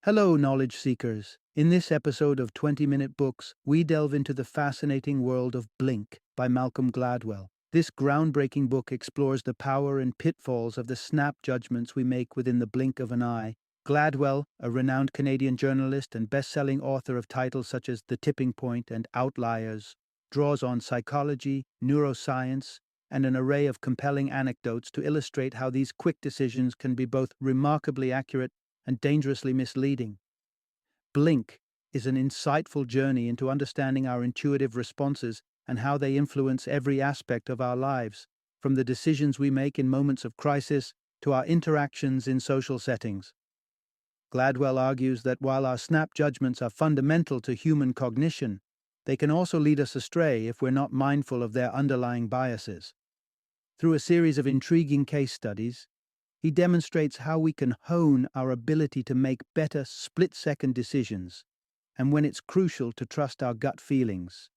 Hello, knowledge seekers. In this episode of 20-Minute Books, we delve into the fascinating world of Blink by Malcolm Gladwell. This groundbreaking book explores the power and pitfalls of the snap judgments we make within the blink of an eye. Gladwell, a renowned Canadian journalist and best-selling author of titles such as The Tipping Point and Outliers, draws on psychology, neuroscience, and an array of compelling anecdotes to illustrate how these quick decisions can be both remarkably accurate and dangerously misleading. Blink is an insightful journey into understanding our intuitive responses and how they influence every aspect of our lives, from the decisions we make in moments of crisis to our interactions in social settings. Gladwell argues that while our snap judgments are fundamental to human cognition, they can also lead us astray if we're not mindful of their underlying biases. Through a series of intriguing case studies, he demonstrates how we can hone our ability to make better split-second decisions, and when it's crucial to trust our gut feelings.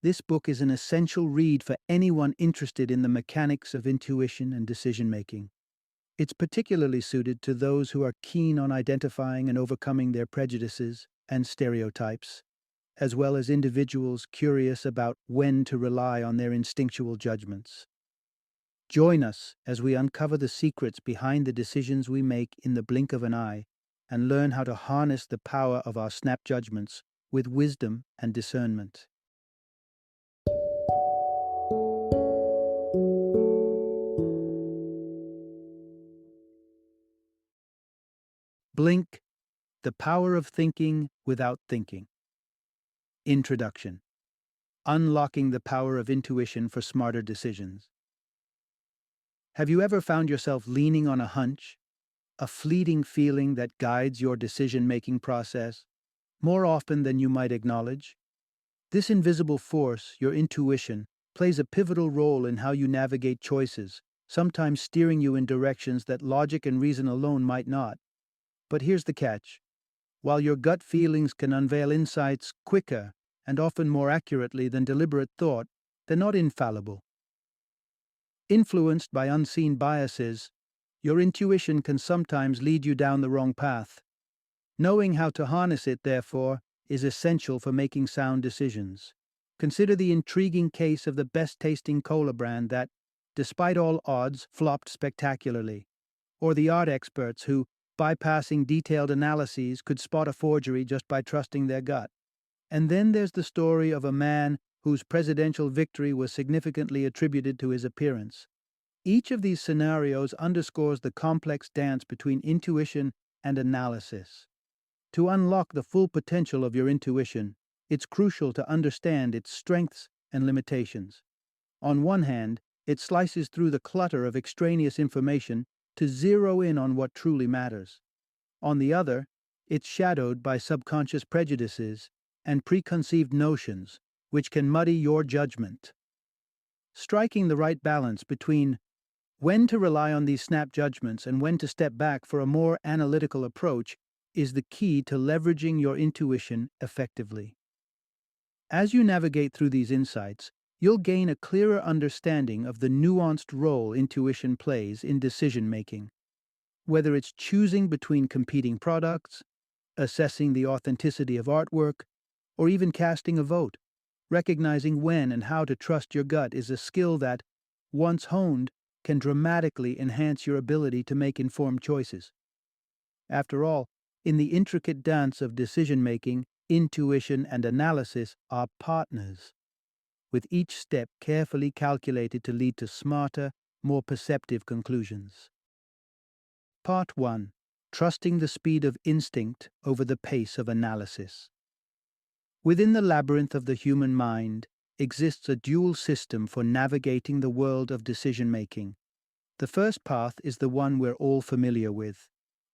This book is an essential read for anyone interested in the mechanics of intuition and decision-making. It's particularly suited to those who are keen on identifying and overcoming their prejudices and stereotypes, as well as individuals curious about when to rely on their instinctual judgments. Join us as we uncover the secrets behind the decisions we make in the blink of an eye and learn how to harness the power of our snap judgments with wisdom and discernment. Blink, the power of thinking without thinking. Introduction. Unlocking the power of intuition for smarter decisions. Have you ever found yourself leaning on a hunch, a fleeting feeling that guides your decision-making process, more often than you might acknowledge? This invisible force, your intuition, plays a pivotal role in how you navigate choices, sometimes steering you in directions that logic and reason alone might not. But here's the catch. While your gut feelings can unveil insights quicker and often more accurately than deliberate thought, they're not infallible. Influenced by unseen biases, your intuition can sometimes lead you down the wrong path. Knowing how to harness it, therefore, is essential for making sound decisions. Consider the intriguing case of the best-tasting cola brand that, despite all odds, flopped spectacularly, or the art experts who, bypassing detailed analyses, could spot a forgery just by trusting their gut. And then there's the story of a man whose presidential victory was significantly attributed to his appearance. Each of these scenarios underscores the complex dance between intuition and analysis. To unlock the full potential of your intuition, it's crucial to understand its strengths and limitations. On one hand, it slices through the clutter of extraneous information to zero in on what truly matters. On the other, it's shadowed by subconscious prejudices and preconceived notions, which can muddy your judgment. Striking the right balance between when to rely on these snap judgments and when to step back for a more analytical approach is the key to leveraging your intuition effectively. As you navigate through these insights, you'll gain a clearer understanding of the nuanced role intuition plays in decision-making. Whether it's choosing between competing products, assessing the authenticity of artwork, or even casting a vote, recognizing when and how to trust your gut is a skill that, once honed, can dramatically enhance your ability to make informed choices. After all, in the intricate dance of decision-making, intuition and analysis are partners, with each step carefully calculated to lead to smarter, more perceptive conclusions. Part 1. Trusting the speed of instinct over the pace of analysis. Within the labyrinth of the human mind exists a dual system for navigating the world of decision-making. The first path is the one we're all familiar with,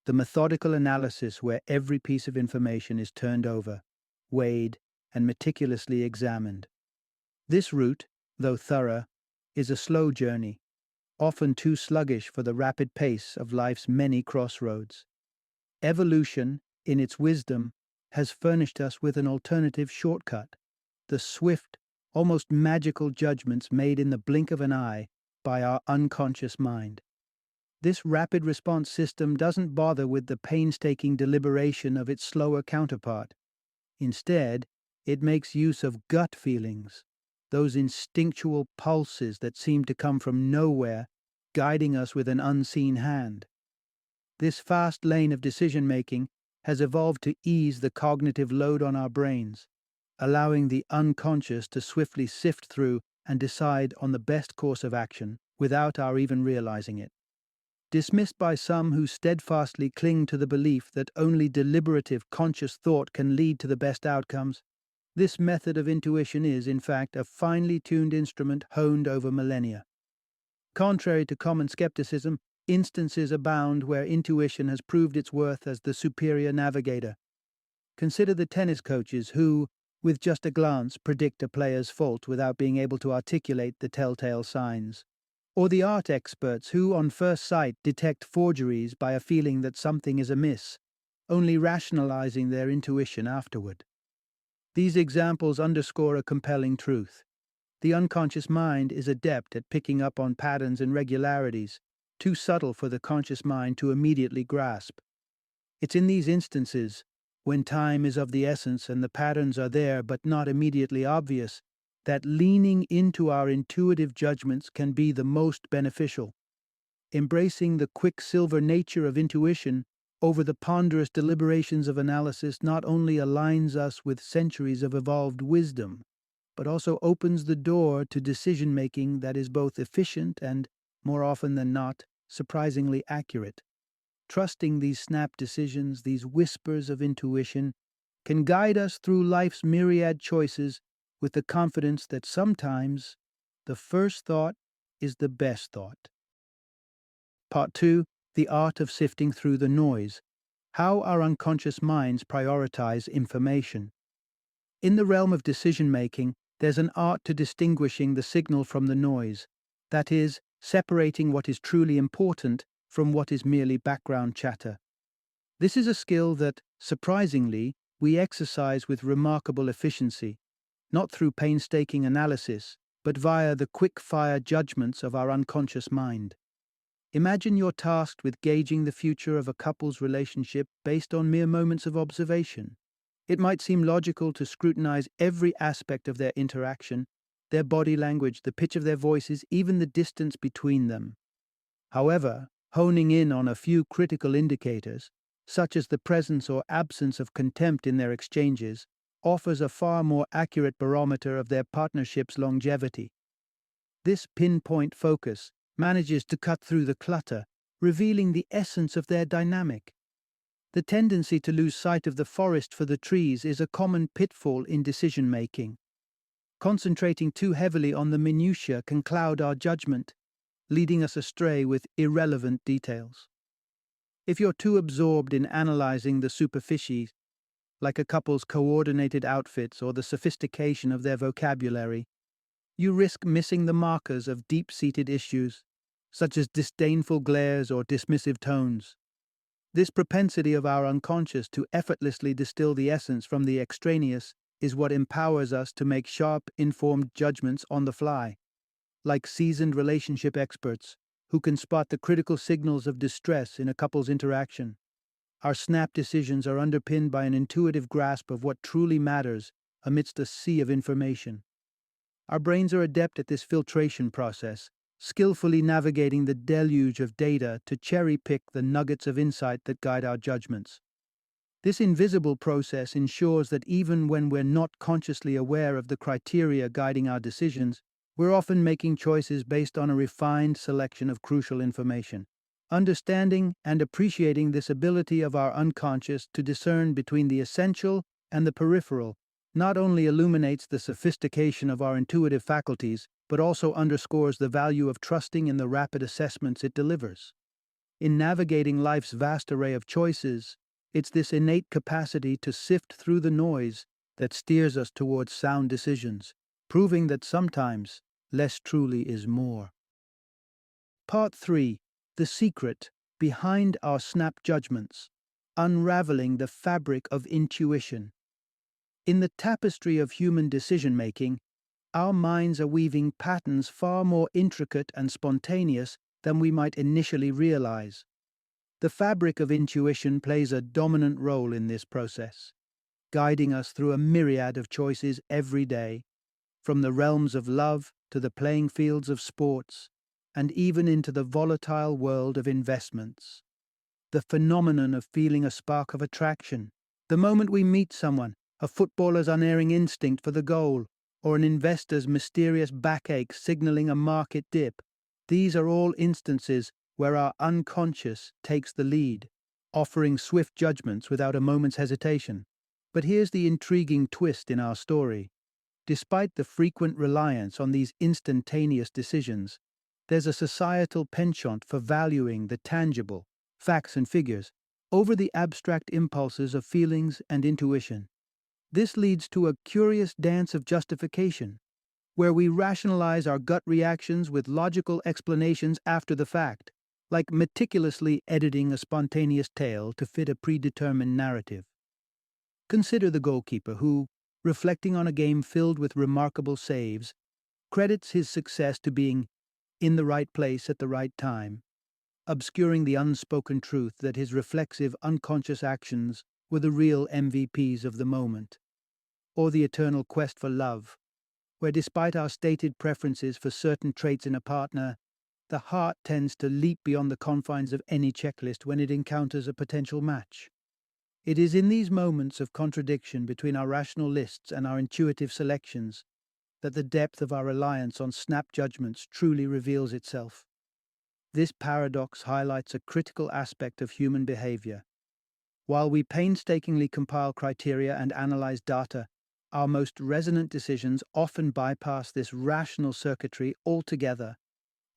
the methodical analysis where every piece of information is turned over, weighed, and meticulously examined. This route, though thorough, is a slow journey, often too sluggish for the rapid pace of life's many crossroads. Evolution, in its wisdom, has furnished us with an alternative shortcut, the swift, almost magical judgments made in the blink of an eye by our unconscious mind. This rapid response system doesn't bother with the painstaking deliberation of its slower counterpart. Instead, it makes use of gut feelings, those instinctual pulses that seem to come from nowhere, guiding us with an unseen hand. This fast lane of decision-making has evolved to ease the cognitive load on our brains, allowing the unconscious to swiftly sift through and decide on the best course of action without our even realizing it. Dismissed by some who steadfastly cling to the belief that only deliberative, conscious thought can lead to the best outcomes, this method of intuition is, in fact, a finely tuned instrument honed over millennia. Contrary to common skepticism, instances abound where intuition has proved its worth as the superior navigator. Consider the tennis coaches who, with just a glance, predict a player's fault without being able to articulate the telltale signs. Or the art experts who, on first sight, detect forgeries by a feeling that something is amiss, only rationalizing their intuition afterward. These examples underscore a compelling truth. The unconscious mind is adept at picking up on patterns and regularities, too subtle for the conscious mind to immediately grasp. It's in these instances, when time is of the essence and the patterns are there but not immediately obvious, that leaning into our intuitive judgments can be the most beneficial. Embracing the quicksilver nature of intuition over the ponderous deliberations of analysis not only aligns us with centuries of evolved wisdom, but also opens the door to decision-making that is both efficient and, more often than not, surprisingly accurate. Trusting these snap decisions, these whispers of intuition, can guide us through life's myriad choices with the confidence that sometimes the first thought is the best thought. Part 2. The art of sifting through the noise. How our unconscious minds prioritize information. In the realm of decision-making, there's an art to distinguishing the signal from the noise, that is, separating what is truly important from what is merely background chatter. This is a skill that, surprisingly, we exercise with remarkable efficiency, not through painstaking analysis, but via the quick-fire judgments of our unconscious mind. Imagine you're tasked with gauging the future of a couple's relationship based on mere moments of observation. It might seem logical to scrutinize every aspect of their interaction, their body language, the pitch of their voices, even the distance between them. However, honing in on a few critical indicators, such as the presence or absence of contempt in their exchanges, offers a far more accurate barometer of their partnership's longevity. This pinpoint focus manages to cut through the clutter, revealing the essence of their dynamic. The tendency to lose sight of the forest for the trees is a common pitfall in decision-making. Concentrating too heavily on the minutiae can cloud our judgment, leading us astray with irrelevant details. If you're too absorbed in analyzing the superficies, like a couple's coordinated outfits or the sophistication of their vocabulary, you risk missing the markers of deep-seated issues, such as disdainful glares or dismissive tones. This propensity of our unconscious to effortlessly distill the essence from the extraneous is what empowers us to make sharp, informed judgments on the fly. Like seasoned relationship experts who can spot the critical signals of distress in a couple's interaction, our snap decisions are underpinned by an intuitive grasp of what truly matters amidst a sea of information. Our brains are adept at this filtration process, skillfully navigating the deluge of data to cherry-pick the nuggets of insight that guide our judgments. This invisible process ensures that even when we're not consciously aware of the criteria guiding our decisions, we're often making choices based on a refined selection of crucial information. Understanding and appreciating this ability of our unconscious to discern between the essential and the peripheral not only illuminates the sophistication of our intuitive faculties, but also underscores the value of trusting in the rapid assessments it delivers. In navigating life's vast array of choices, it's this innate capacity to sift through the noise that steers us towards sound decisions, proving that sometimes less truly is more. Part 3. The secret behind our snap judgments. Unraveling the fabric of intuition. In the tapestry of human decision-making, our minds are weaving patterns far more intricate and spontaneous than we might initially realize. The fabric of intuition plays a dominant role in this process, guiding us through a myriad of choices every day, from the realms of love to the playing fields of sports, and even into the volatile world of investments. The phenomenon of feeling a spark of attraction, the moment we meet someone, a footballer's unerring instinct for the goal, or an investor's mysterious backache signaling a market dip, these are all instances where our unconscious takes the lead, offering swift judgments without a moment's hesitation. But here's the intriguing twist in our story. Despite the frequent reliance on these instantaneous decisions, there's a societal penchant for valuing the tangible, facts and figures, over the abstract impulses of feelings and intuition. This leads to a curious dance of justification, where we rationalize our gut reactions with logical explanations after the fact, like meticulously editing a spontaneous tale to fit a predetermined narrative. Consider the goalkeeper who, reflecting on a game filled with remarkable saves, credits his success to being in the right place at the right time, obscuring the unspoken truth that his reflexive, unconscious actions were the real MVPs of the moment. Or the eternal quest for love, where despite our stated preferences for certain traits in a partner, the heart tends to leap beyond the confines of any checklist when it encounters a potential match. It is in these moments of contradiction between our rational lists and our intuitive selections that the depth of our reliance on snap judgments truly reveals itself. This paradox highlights a critical aspect of human behavior. While we painstakingly compile criteria and analyze data, our most resonant decisions often bypass this rational circuitry altogether,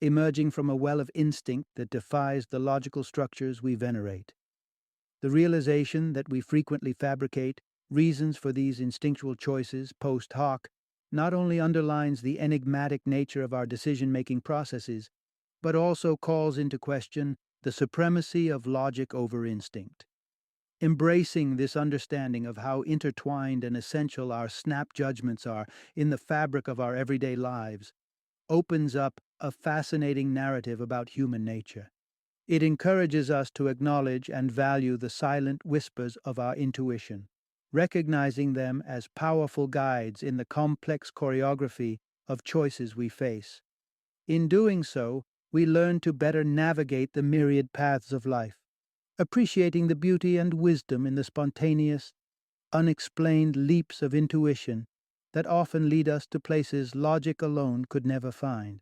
emerging from a well of instinct that defies the logical structures we venerate. The realization that we frequently fabricate reasons for these instinctual choices post hoc not only underlines the enigmatic nature of our decision-making processes, but also calls into question the supremacy of logic over instinct. Embracing this understanding of how intertwined and essential our snap judgments are in the fabric of our everyday lives opens up a fascinating narrative about human nature. It encourages us to acknowledge and value the silent whispers of our intuition, recognizing them as powerful guides in the complex choreography of choices we face. In doing so, we learn to better navigate the myriad paths of life, appreciating the beauty and wisdom in the spontaneous, unexplained leaps of intuition that often lead us to places logic alone could never find.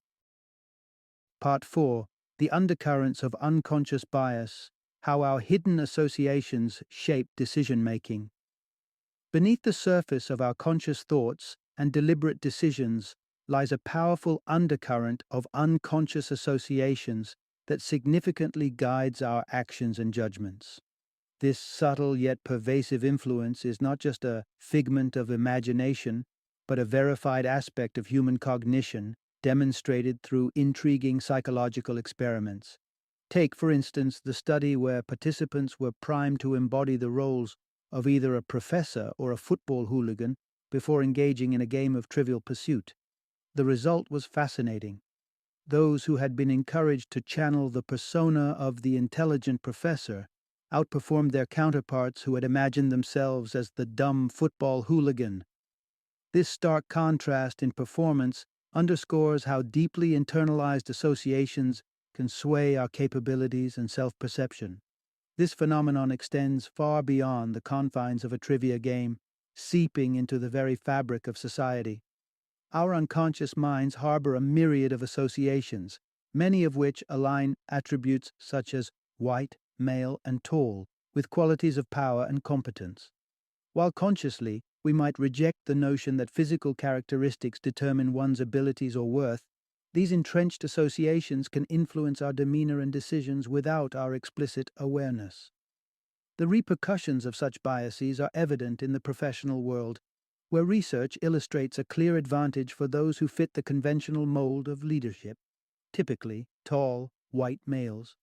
Part 4. The undercurrents of unconscious bias, how our hidden associations shape decision-making. Beneath the surface of our conscious thoughts and deliberate decisions lies a powerful undercurrent of unconscious associations that significantly guides our actions and judgments. This subtle yet pervasive influence is not just a figment of imagination, but a verified aspect of human cognition demonstrated through intriguing psychological experiments. Take, for instance, the study where participants were primed to embody the roles of either a professor or a football hooligan before engaging in a game of Trivial Pursuit. The result was fascinating. Those who had been encouraged to channel the persona of the intelligent professor outperformed their counterparts who had imagined themselves as the dumb football hooligan. This stark contrast in performance underscores how deeply internalized associations can sway our capabilities and self-perception. This phenomenon extends far beyond the confines of a trivia game, seeping into the very fabric of society. Our unconscious minds harbor a myriad of associations, many of which align attributes such as white, male, and tall with qualities of power and competence. While consciously, we might reject the notion that physical characteristics determine one's abilities or worth, these entrenched associations can influence our demeanor and decisions without our explicit awareness. The repercussions of such biases are evident in the professional world, where research illustrates a clear advantage for those who fit the conventional mold of leadership, typically tall, white males.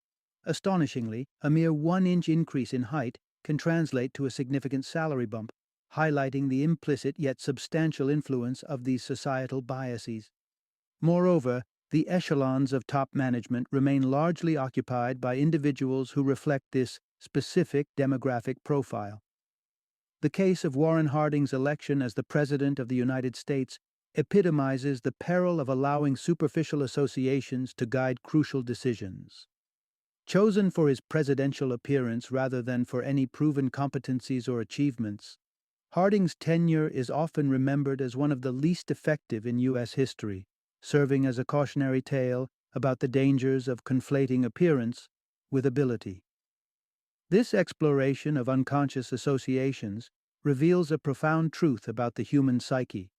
Astonishingly, a mere 1-inch increase in height can translate to a significant salary bump, highlighting the implicit yet substantial influence of these societal biases. Moreover, the echelons of top management remain largely occupied by individuals who reflect this specific demographic profile. The case of Warren Harding's election as the President of the United States epitomizes the peril of allowing superficial associations to guide crucial decisions. Chosen for his presidential appearance rather than for any proven competencies or achievements, Harding's tenure is often remembered as one of the least effective in U.S. history, serving as a cautionary tale about the dangers of conflating appearance with ability. This exploration of unconscious associations reveals a profound truth about the human psyche,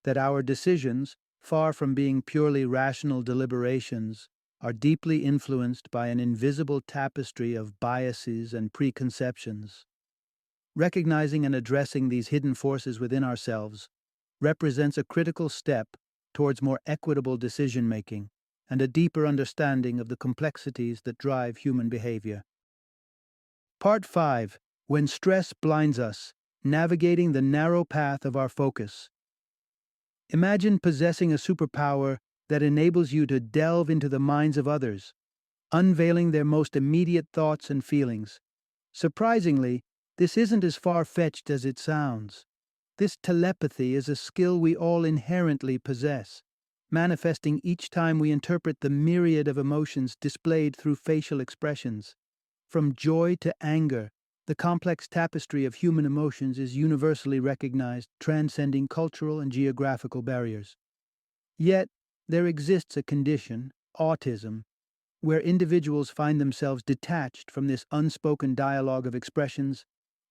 that our decisions, far from being purely rational deliberations, are deeply influenced by an invisible tapestry of biases and preconceptions. Recognizing and addressing these hidden forces within ourselves represents a critical step towards more equitable decision-making and a deeper understanding of the complexities that drive human behavior. Part 5. When Stress Blinds Us, Navigating the Narrow Path of Our Focus. Imagine possessing a superpower that enables you to delve into the minds of others, unveiling their most immediate thoughts and feelings. Surprisingly, this isn't as far-fetched as it sounds. This telepathy is a skill we all inherently possess, manifesting each time we interpret the myriad of emotions displayed through facial expressions. From joy to anger, the complex tapestry of human emotions is universally recognized, transcending cultural and geographical barriers. Yet, there exists a condition, autism, where individuals find themselves detached from this unspoken dialogue of expressions,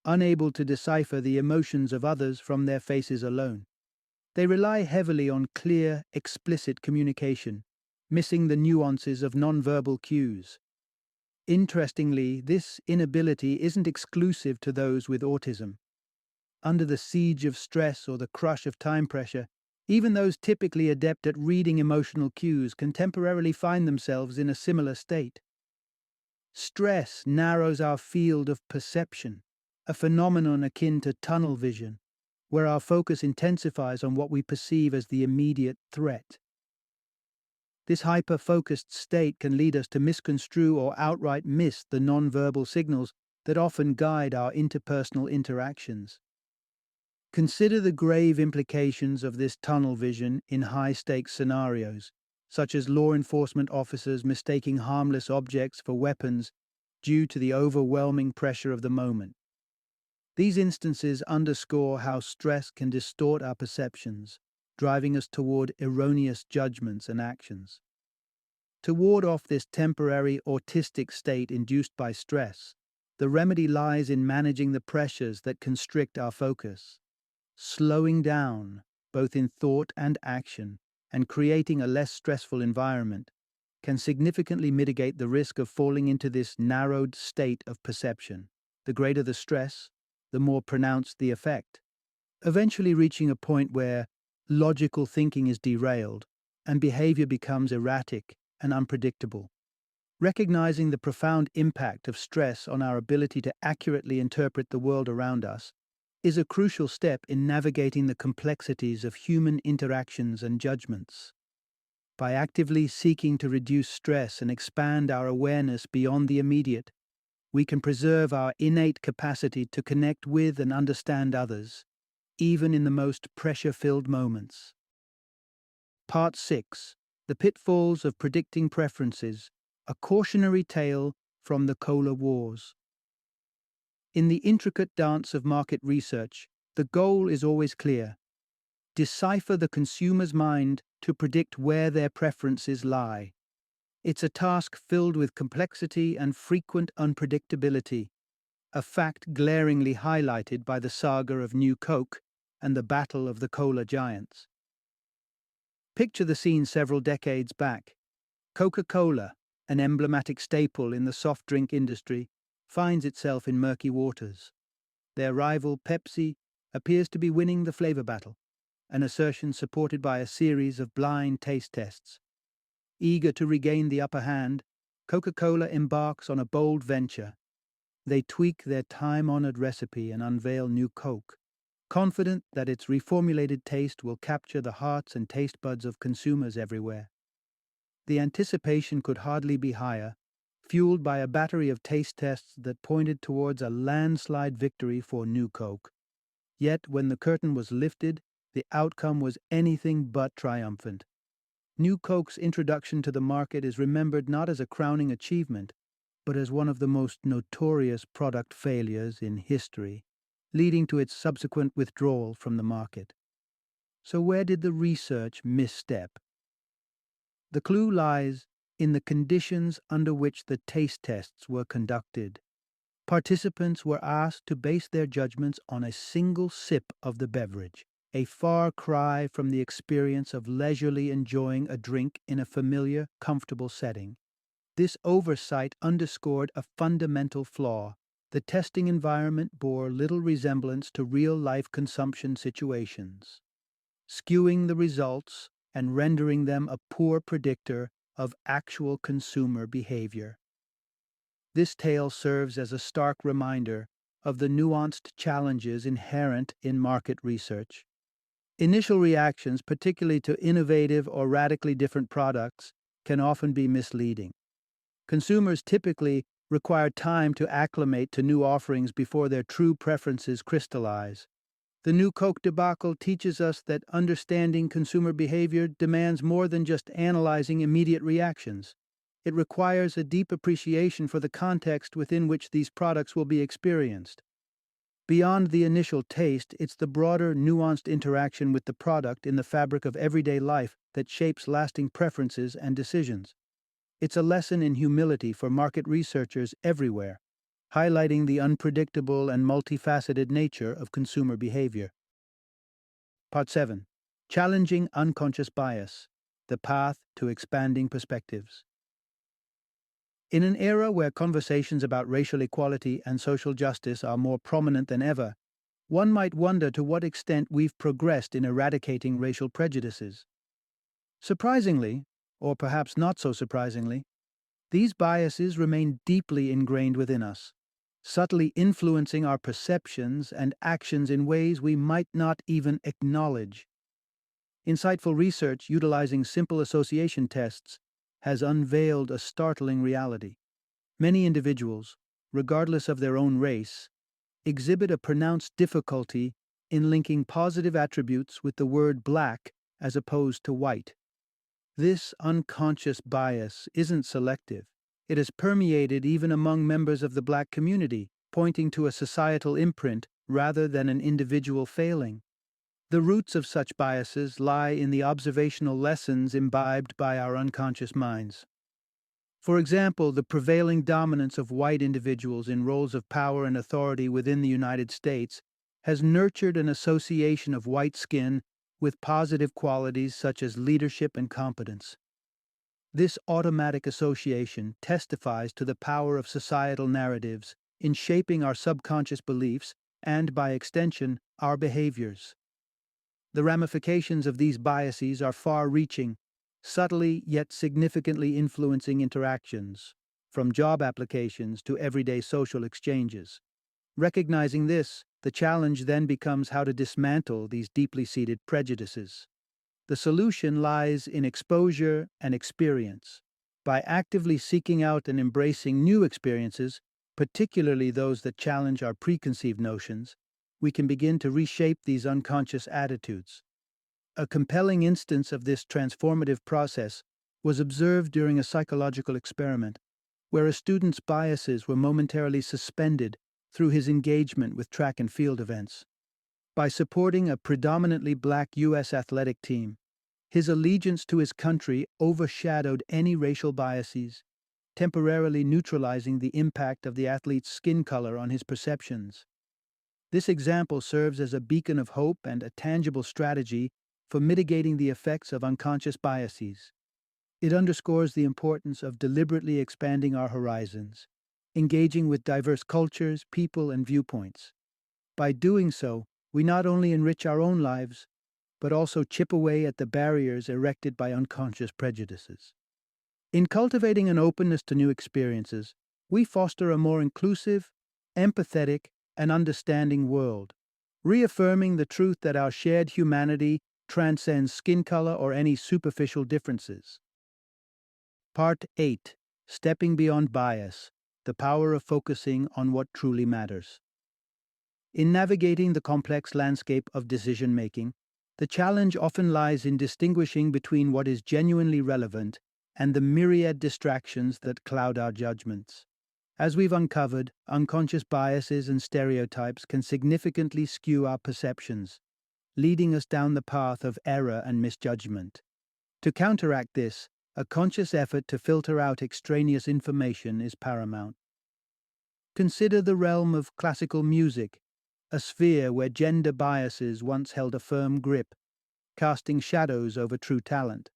unable to decipher the emotions of others from their faces alone. They rely heavily on clear, explicit communication, missing the nuances of nonverbal cues. Interestingly, this inability isn't exclusive to those with autism. Under the siege of stress or the crush of time pressure, even those typically adept at reading emotional cues can temporarily find themselves in a similar state. Stress narrows our field of perception, a phenomenon akin to tunnel vision, where our focus intensifies on what we perceive as the immediate threat. This hyper-focused state can lead us to misconstrue or outright miss the nonverbal signals that often guide our interpersonal interactions. Consider the grave implications of this tunnel vision in high-stakes scenarios, such as law enforcement officers mistaking harmless objects for weapons due to the overwhelming pressure of the moment. These instances underscore how stress can distort our perceptions, driving us toward erroneous judgments and actions. To ward off this temporary autistic state induced by stress, the remedy lies in managing the pressures that constrict our focus. Slowing down, both in thought and action, and creating a less stressful environment can significantly mitigate the risk of falling into this narrowed state of perception. The greater the stress, the more pronounced the effect, eventually reaching a point where logical thinking is derailed and behavior becomes erratic and unpredictable. Recognizing the profound impact of stress on our ability to accurately interpret the world around us is a crucial step in navigating the complexities of human interactions and judgments. By actively seeking to reduce stress and expand our awareness beyond the immediate, we can preserve our innate capacity to connect with and understand others, even in the most pressure-filled moments. Part 6. The Pitfalls of Predicting Preferences, a cautionary tale from the Cola Wars. In the intricate dance of market research, the goal is always clear: decipher the consumer's mind to predict where their preferences lie. It's a task filled with complexity and frequent unpredictability, a fact glaringly highlighted by the saga of New Coke and the battle of the cola giants. Picture the scene several decades back. Coca-Cola, an emblematic staple in the soft drink industry, finds itself in murky waters. Their rival Pepsi appears to be winning the flavor battle, an assertion supported by a series of blind taste tests. Eager to regain the upper hand, Coca-Cola embarks on a bold venture. They tweak their time-honored recipe and unveil New Coke, confident that its reformulated taste will capture the hearts and taste buds of consumers everywhere. The anticipation could hardly be higher, fueled by a battery of taste tests that pointed towards a landslide victory for New Coke. Yet, when the curtain was lifted, the outcome was anything but triumphant. New Coke's introduction to the market is remembered not as a crowning achievement, but as one of the most notorious product failures in history, leading to its subsequent withdrawal from the market. So, where did the research misstep? The clue lies in the conditions under which the taste tests were conducted. Participants were asked to base their judgments on a single sip of the beverage, a far cry from the experience of leisurely enjoying a drink in a familiar, comfortable setting. This oversight underscored a fundamental flaw. The testing environment bore little resemblance to real-life consumption situations, skewing the results and rendering them a poor predictor of actual consumer behavior. This tale serves as a stark reminder of the nuanced challenges inherent in market research. Initial reactions, particularly to innovative or radically different products, can often be misleading. Consumers typically require time to acclimate to new offerings before their true preferences crystallize. The New Coke debacle teaches us that understanding consumer behavior demands more than just analyzing immediate reactions. It requires a deep appreciation for the context within which these products will be experienced. Beyond the initial taste, it's the broader, nuanced interaction with the product in the fabric of everyday life that shapes lasting preferences and decisions. It's a lesson in humility for market researchers everywhere, highlighting the unpredictable and multifaceted nature of consumer behavior. Part 7. Challenging Unconscious Bias, the Path to Expanding Perspectives. In an era where conversations about racial equality and social justice are more prominent than ever, one might wonder to what extent we've progressed in eradicating racial prejudices. Surprisingly, or perhaps not so surprisingly, these biases remain deeply ingrained within us, subtly influencing our perceptions and actions in ways we might not even acknowledge. Insightful research utilizing simple association tests has unveiled a startling reality. Many individuals, regardless of their own race, exhibit a pronounced difficulty in linking positive attributes with the word black as opposed to white. This unconscious bias isn't selective. It has permeated even among members of the black community, pointing to a societal imprint rather than an individual failing. The roots of such biases lie in the observational lessons imbibed by our unconscious minds. For example, the prevailing dominance of white individuals in roles of power and authority within the United States has nurtured an association of white skin with positive qualities such as leadership and competence. This automatic association testifies to the power of societal narratives in shaping our subconscious beliefs and, by extension, our behaviors. The ramifications of these biases are far-reaching, subtly yet significantly influencing interactions, from job applications to everyday social exchanges. Recognizing this, the challenge then becomes how to dismantle these deeply seated prejudices. The solution lies in exposure and experience. By actively seeking out and embracing new experiences, particularly those that challenge our preconceived notions, we can begin to reshape these unconscious attitudes. A compelling instance of this transformative process was observed during a psychological experiment, where a student's biases were momentarily suspended through his engagement with track and field events. By supporting a predominantly black U.S. athletic team, his allegiance to his country overshadowed any racial biases, temporarily neutralizing the impact of the athlete's skin color on his perceptions. This example serves as a beacon of hope and a tangible strategy for mitigating the effects of unconscious biases. It underscores the importance of deliberately expanding our horizons, engaging with diverse cultures, people, and viewpoints. By doing so, we not only enrich our own lives, but also chip away at the barriers erected by unconscious prejudices. In cultivating an openness to new experiences, we foster a more inclusive, empathetic, and understanding world, reaffirming the truth that our shared humanity transcends skin color or any superficial differences. Part 8. Stepping Beyond Bias. The Power of Focusing on What Truly Matters. In navigating the complex landscape of decision-making, the challenge often lies in distinguishing between what is genuinely relevant and the myriad distractions that cloud our judgments. As we've uncovered, unconscious biases and stereotypes can significantly skew our perceptions, leading us down the path of error and misjudgment. To counteract this, a conscious effort to filter out extraneous information is paramount. Consider the realm of classical music, a sphere where gender biases once held a firm grip, casting shadows over true talent.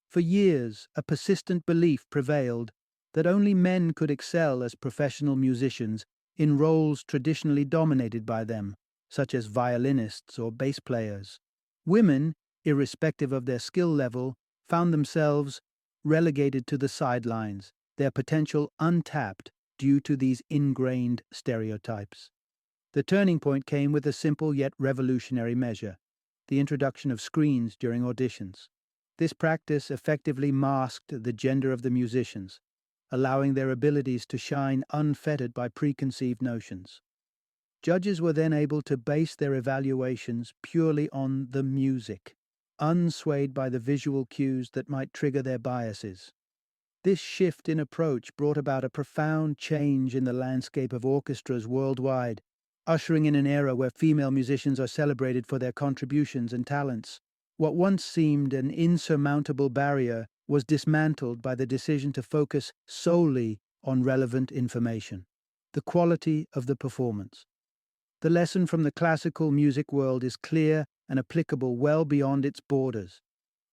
For years, a persistent belief prevailed that only men could excel as professional musicians in roles traditionally dominated by them, such as violinists or bass players. Women, irrespective of their skill level, found themselves relegated to the sidelines, their potential untapped due to these ingrained stereotypes. The turning point came with a simple yet revolutionary measure: the introduction of screens during auditions. This practice effectively masked the gender of the musicians, allowing their abilities to shine unfettered by preconceived notions. Judges were then able to base their evaluations purely on the music, unswayed by the visual cues that might trigger their biases. This shift in approach brought about a profound change in the landscape of orchestras worldwide, ushering in an era where female musicians are celebrated for their contributions and talents. What once seemed an insurmountable barrier was dismantled by the decision to focus solely on relevant information, the quality of the performance. The lesson from the classical music world is clear and applicable well beyond its borders.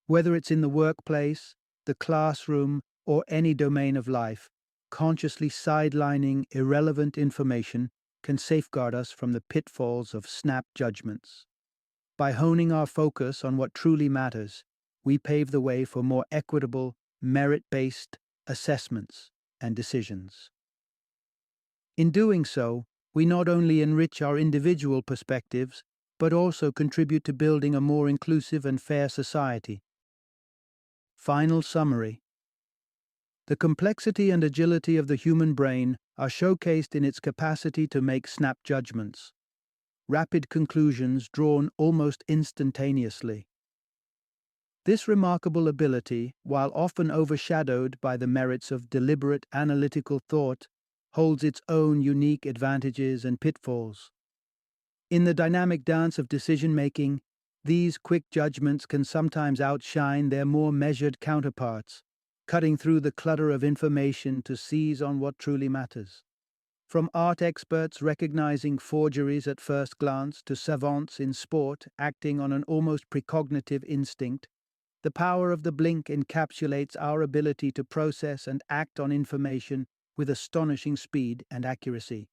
Whether it's in the workplace, the classroom, or any domain of life, consciously sidelining irrelevant information can safeguard us from the pitfalls of snap judgments. By honing our focus on what truly matters, we pave the way for more equitable, merit-based assessments and decisions. In doing so, we not only enrich our individual perspectives, but also contribute to building a more inclusive and fair society. Final summary. The complexity and agility of the human brain are showcased in its capacity to make snap judgments, rapid conclusions drawn almost instantaneously. This remarkable ability, while often overshadowed by the merits of deliberate analytical thought, holds its own unique advantages and pitfalls. In the dynamic dance of decision-making, these quick judgments can sometimes outshine their more measured counterparts, cutting through the clutter of information to seize on what truly matters. From art experts recognizing forgeries at first glance to savants in sport acting on an almost precognitive instinct, the power of the blink encapsulates our ability to process and act on information with astonishing speed and accuracy.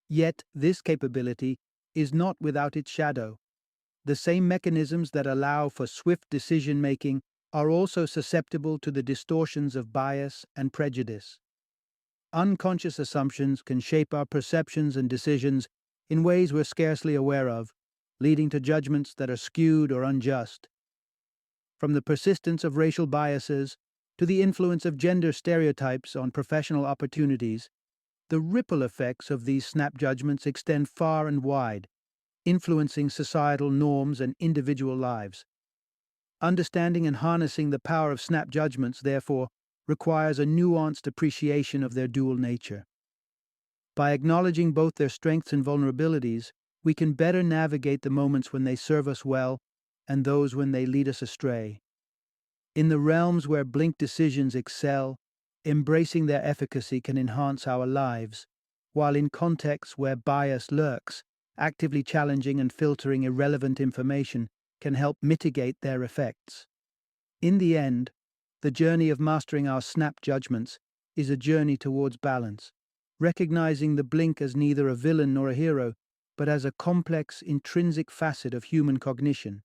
Yet, this capability is not without its shadow. The same mechanisms that allow for swift decision-making are also susceptible to the distortions of bias and prejudice. Unconscious assumptions can shape our perceptions and decisions in ways we're scarcely aware of, leading to judgments that are skewed or unjust. From the persistence of racial biases to the influence of gender stereotypes on professional opportunities, the ripple effects of these snap judgments extend far and wide, influencing societal norms and individual lives. Understanding and harnessing the power of snap judgments, therefore, requires a nuanced appreciation of their dual nature. By acknowledging both their strengths and vulnerabilities, we can better navigate the moments when they serve us well and those when they lead us astray. In the realms where blink decisions excel, embracing their efficacy can enhance our lives, while in contexts where bias lurks, actively challenging and filtering irrelevant information can help mitigate their effects. In the end, the journey of mastering our snap judgments is a journey towards balance, recognizing the blink as neither a villain nor a hero, but as a complex, intrinsic facet of human cognition.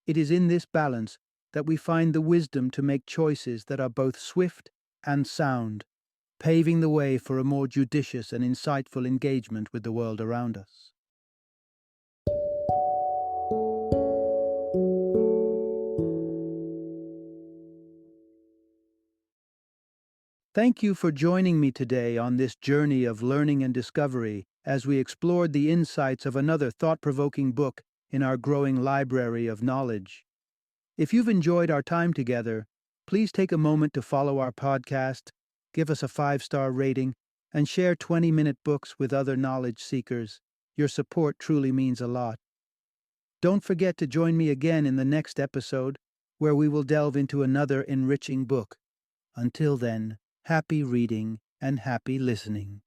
It is in this balance that we find the wisdom to make choices that are both swift and sound, paving the way for a more judicious and insightful engagement with the world around us. Thank you for joining me today on this journey of learning and discovery as we explored the insights of another thought-provoking book in our growing library of knowledge. If you've enjoyed our time together, please take a moment to follow our podcast, give us a 5-star rating, and share 20-minute books with other knowledge seekers. Your support truly means a lot. Don't forget to join me again in the next episode, where we will delve into another enriching book. Until then, happy reading and happy listening.